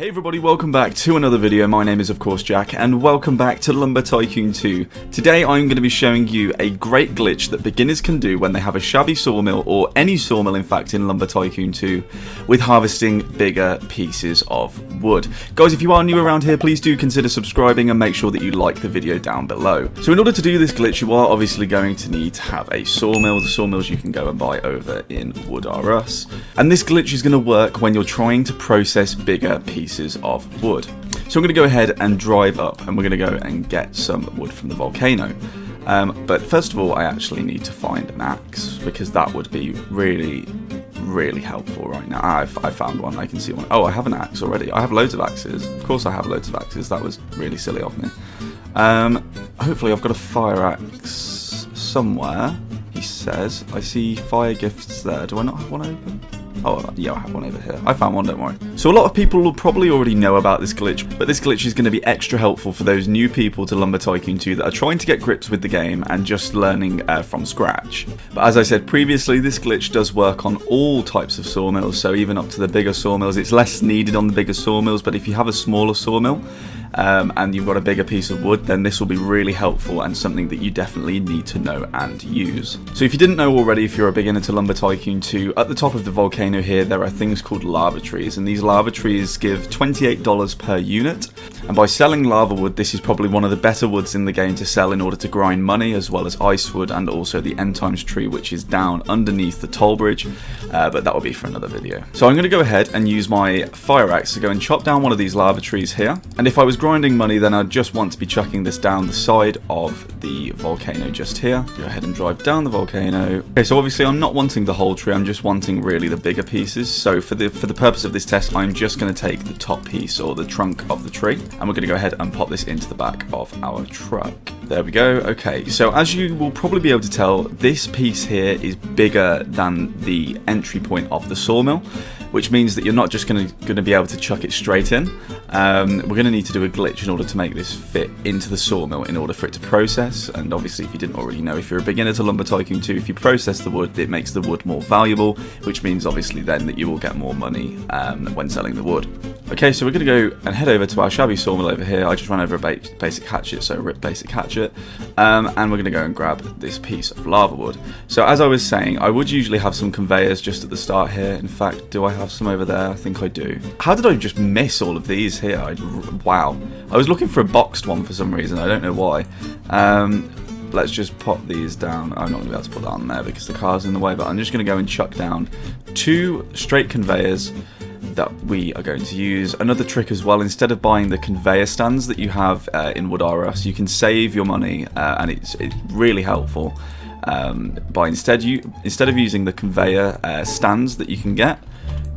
Hey everybody, welcome back to another video. My name is of course Jack and welcome back to Lumber Tycoon 2. Today I'm going to be showing you a great glitch that beginners can do when they have a shabby sawmill, or any sawmill in fact in Lumber Tycoon 2, with harvesting bigger pieces of wood. Guys, if you are new around here, please do consider subscribing and make sure that you like the video down below. So in order to do this glitch, you are obviously going to need to have a sawmill. The sawmills you can go and buy over in Wood R Us. And this glitch is going to work when you're trying to process bigger pieces of wood. So I'm going to go ahead and drive up and we're going to go and get some wood from the volcano. But first of all, I actually need to find an axe, because that would be really helpful right now. I found one. I can see one. Oh, I have an axe already. I have loads of axes. Of course I have loads of axes. That was really silly of me. Hopefully I've got a fire axe somewhere, he says. I see fire gifts there. Do I not have one open? Oh, yeah, I have one over here. I found one, don't worry. So a lot of people will probably already know about this glitch, but this glitch is going to be extra helpful for those new people to Lumber Tycoon 2 that are trying to get grips with the game and just learning from scratch. But as I said previously, this glitch does work on all types of sawmills, so even up to the bigger sawmills. It's less needed on the bigger sawmills, but if you have a smaller sawmill, and you've got a bigger piece of wood, then this will be really helpful and something that you definitely need to know and use. So if you didn't know already, if you're a beginner to Lumber Tycoon 2, at the top of the volcano here there are things called lava trees, and these lava trees give $28 per unit. And by selling lava wood, this is probably one of the better woods in the game to sell in order to grind money, as well as ice wood and also the end times tree, which is down underneath the toll bridge, but that will be for another video. So I'm going to go ahead and use my fire axe to go and chop down one of these lava trees here. And if I was grinding money, then I'd just want to be chucking this down the side of the volcano just here. Go ahead and drive down the volcano. Okay, so obviously I'm not wanting the whole tree, I'm just wanting really the bigger pieces. So for the purpose of this test, I'm just going to take the top piece, or the trunk of the tree, and we're going to go ahead and pop this into the back of our truck. There we go. Okay, so as you will probably be able to tell, this piece here is bigger than the entry point of the sawmill, which means that you're not just going to be able to chuck it straight in. We're going to need to do a glitch in order to make this fit into the sawmill in order for it to process. And obviously, if you didn't already know, if you're a beginner to Lumber Tycoon 2, if you process the wood, it makes the wood more valuable, which means obviously then that you will get more money when selling the wood. Okay, so we're going to go and head over to our shabby sawmill over here. I just ran over a basic hatchet, so rip basic hatchet. And we're going to go and grab this piece of lava wood. So as I was saying, I would usually have some conveyors just at the start here. In fact, do I have some over there? I think I do. How did I just miss all of these here? Wow. I was looking for a boxed one for some reason. I don't know why. Let's just pop these down. I'm not going to be able to put that on there because the car's in the way, but I'm just going to go and chuck down 2 straight conveyors that we are going to use. Another trick as well, instead of buying the conveyor stands that you have in Wood R Us, you can save your money, and it's really helpful by instead of using the conveyor stands that you can get,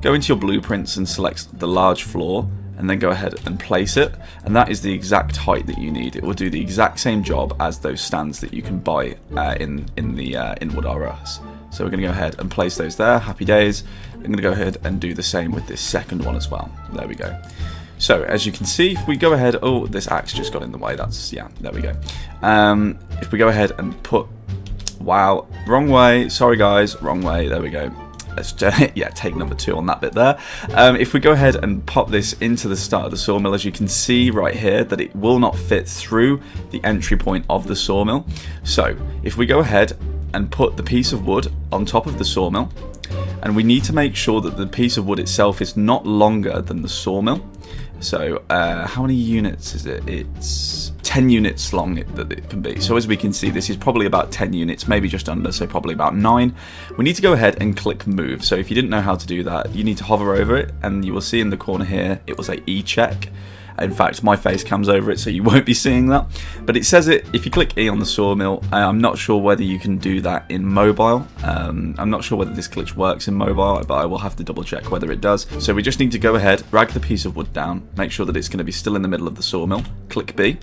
go into your blueprints and select the large floor, and then go ahead and place it, and that is the exact height that you need. It will do the exact same job as those stands that you can buy in Wood R Us. So we're going to go ahead and place those there. Happy days. I'm going to go ahead and do the same with this second one as well. There we go. So as you can see, if we go ahead, oh, this axe just got in the way. That's, yeah, there we go. If we go ahead and put, wow, wrong way. Sorry guys, wrong way. There we go. Let's yeah, take number 2 on that bit there. If we go ahead and pop this into the start of the sawmill, as you can see right here, that it will not fit through the entry point of the sawmill. So if we go ahead and put the piece of wood on top of the sawmill, and we need to make sure that the piece of wood itself is not longer than the sawmill. So how many units is it? It's 10 units long that it can be. So as we can see, this is probably about 10 units, maybe just under, so probably about 9. We need to go ahead and click move. So if you didn't know how to do that, you need to hover over it, and you will see in the corner here, it will say E-check. In fact, my face comes over it, so you won't be seeing that. But it says it, if you click E on the sawmill. I'm not sure whether you can do that in mobile. I'm not sure whether this glitch works in mobile, but I will have to double check whether it does. So we just need to go ahead, drag the piece of wood down, make sure that it's going to be still in the middle of the sawmill, click B,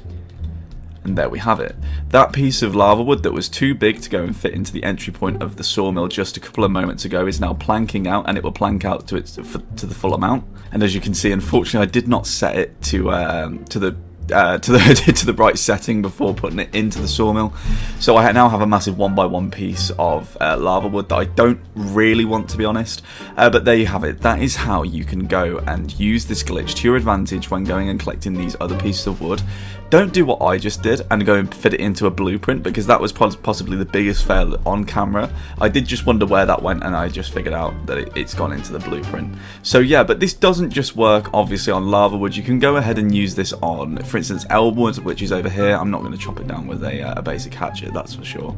and there we have it. That piece of lava wood that was too big to go and fit into the entry point of the sawmill just a couple of moments ago is now planking out, and it will plank out to the full amount. And as you can see, unfortunately I did not set it to the to the right setting before putting it into the sawmill. So I now have a massive 1x1 piece of lava wood that I don't really want, to be honest. But there you have it. That is how you can go and use this glitch to your advantage when going and collecting these other pieces of wood. Don't do what I just did and go and fit it into a blueprint, because that was possibly the biggest fail on camera. I did just wonder where that went, and I just figured out that it's gone into the blueprint. So yeah, but this doesn't just work obviously on lava wood. You can go ahead and use this on, for instance, elm wood, which is over here. I'm not going to chop it down with a basic hatchet, that's for sure.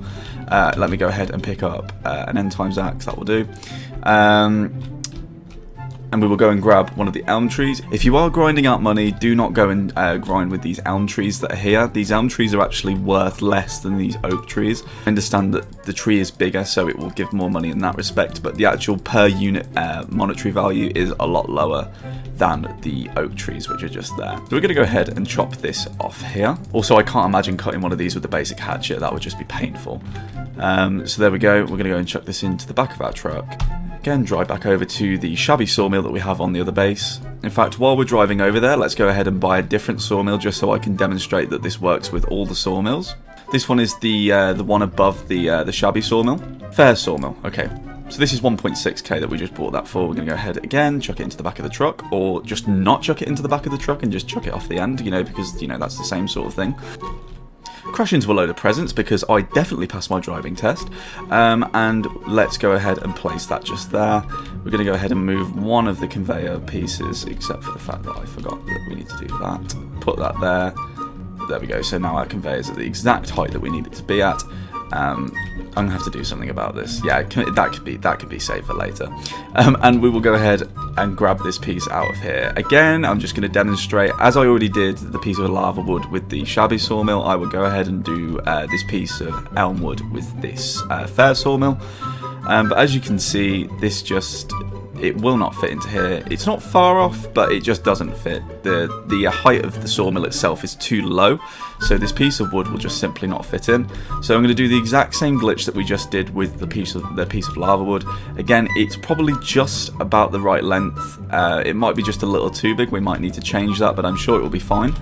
Let me go ahead and pick up an end times axe. That will do. And we will go and grab one of the elm trees. If you are grinding out money, do not go and grind with these elm trees that are here. These elm trees are actually worth less than these oak trees. I understand that the tree is bigger, so it will give more money in that respect, but the actual per unit monetary value is a lot lower than the oak trees, which are just there. So we're going to go ahead and chop this off here. Also, I can't imagine cutting one of these with the basic hatchet. That would just be painful. So there we go. We're going to go and chuck this into the back of our truck. Again, drive back over to the shabby sawmill that we have on the other base. In fact, while we're driving over there, let's go ahead and buy a different sawmill just so I can demonstrate that this works with all the sawmills. This one is the one above the shabby sawmill. Fair sawmill, okay. So this is 1.6k that we just bought that for. We're going to go ahead again, chuck it into the back of the truck, or just not chuck it into the back of the truck and just chuck it off the end, you know, because, you know, that's the same sort of thing. Crash into a load of presents because I definitely passed my driving test, and let's go ahead and place that just there. We're going to go ahead and move one of the conveyor pieces, except for the fact that I forgot that we need to do that. Put that there. There we go. So now our conveyor is at the exact height that we need it to be at. I'm gonna have to do something about this. Yeah, that could be saved for later. And we will go ahead and grab this piece out of here. Again, I'm just going to demonstrate, as I already did the piece of lava wood with the shabby sawmill, I will go ahead and do this piece of elm wood with this fair sawmill. But as you can see, this it will not fit into here. It's not far off, but it just doesn't fit. The height of the sawmill itself is too low, so this piece of wood will just simply not fit in. So I'm going to do the exact same glitch that we just did with the piece of lava wood. Again, it's probably just about the right length. It might be just a little too big. We might need to change that, but I'm sure it will be fine.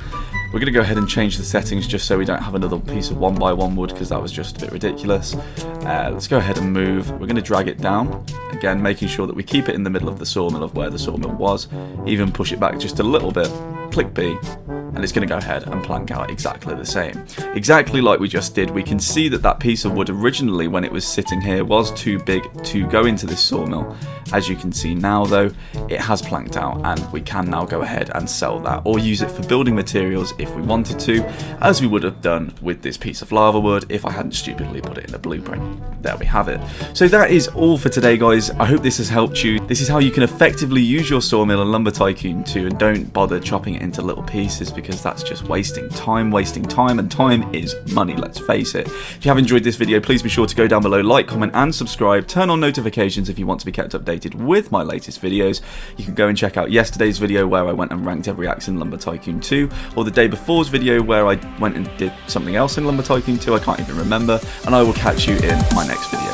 We're going to go ahead and change the settings just so we don't have another piece of 1x1 wood, because that was just a bit ridiculous. Let's go ahead and move. We're going to drag it down. Again, making sure that we keep it in the middle of the sawmill of where the sawmill was. Even push it back just a little bit. Click B. And it's going to go ahead and plank out exactly the same. Exactly like we just did. We can see that that piece of wood originally, when it was sitting here, was too big to go into this sawmill. As you can see now though, it has planked out, and we can now go ahead and sell that, or use it for building materials if we wanted to, as we would have done with this piece of lava wood if I hadn't stupidly put it in a blueprint. There we have it. So that is all for today, guys. I hope this has helped you. This is how you can effectively use your sawmill in Lumber Tycoon 2, and don't bother chopping it into little pieces, because that's just wasting time, and time is money, let's face it. If you have enjoyed this video, please be sure to go down below, like, comment and subscribe. Turn on notifications if you want to be kept updated with my latest videos. You can go and check out yesterday's video where I went and ranked every axe in Lumber Tycoon 2, or the day before's video where I went and did something else in Lumber Tycoon 2, I can't even remember, and I will catch you in my next video.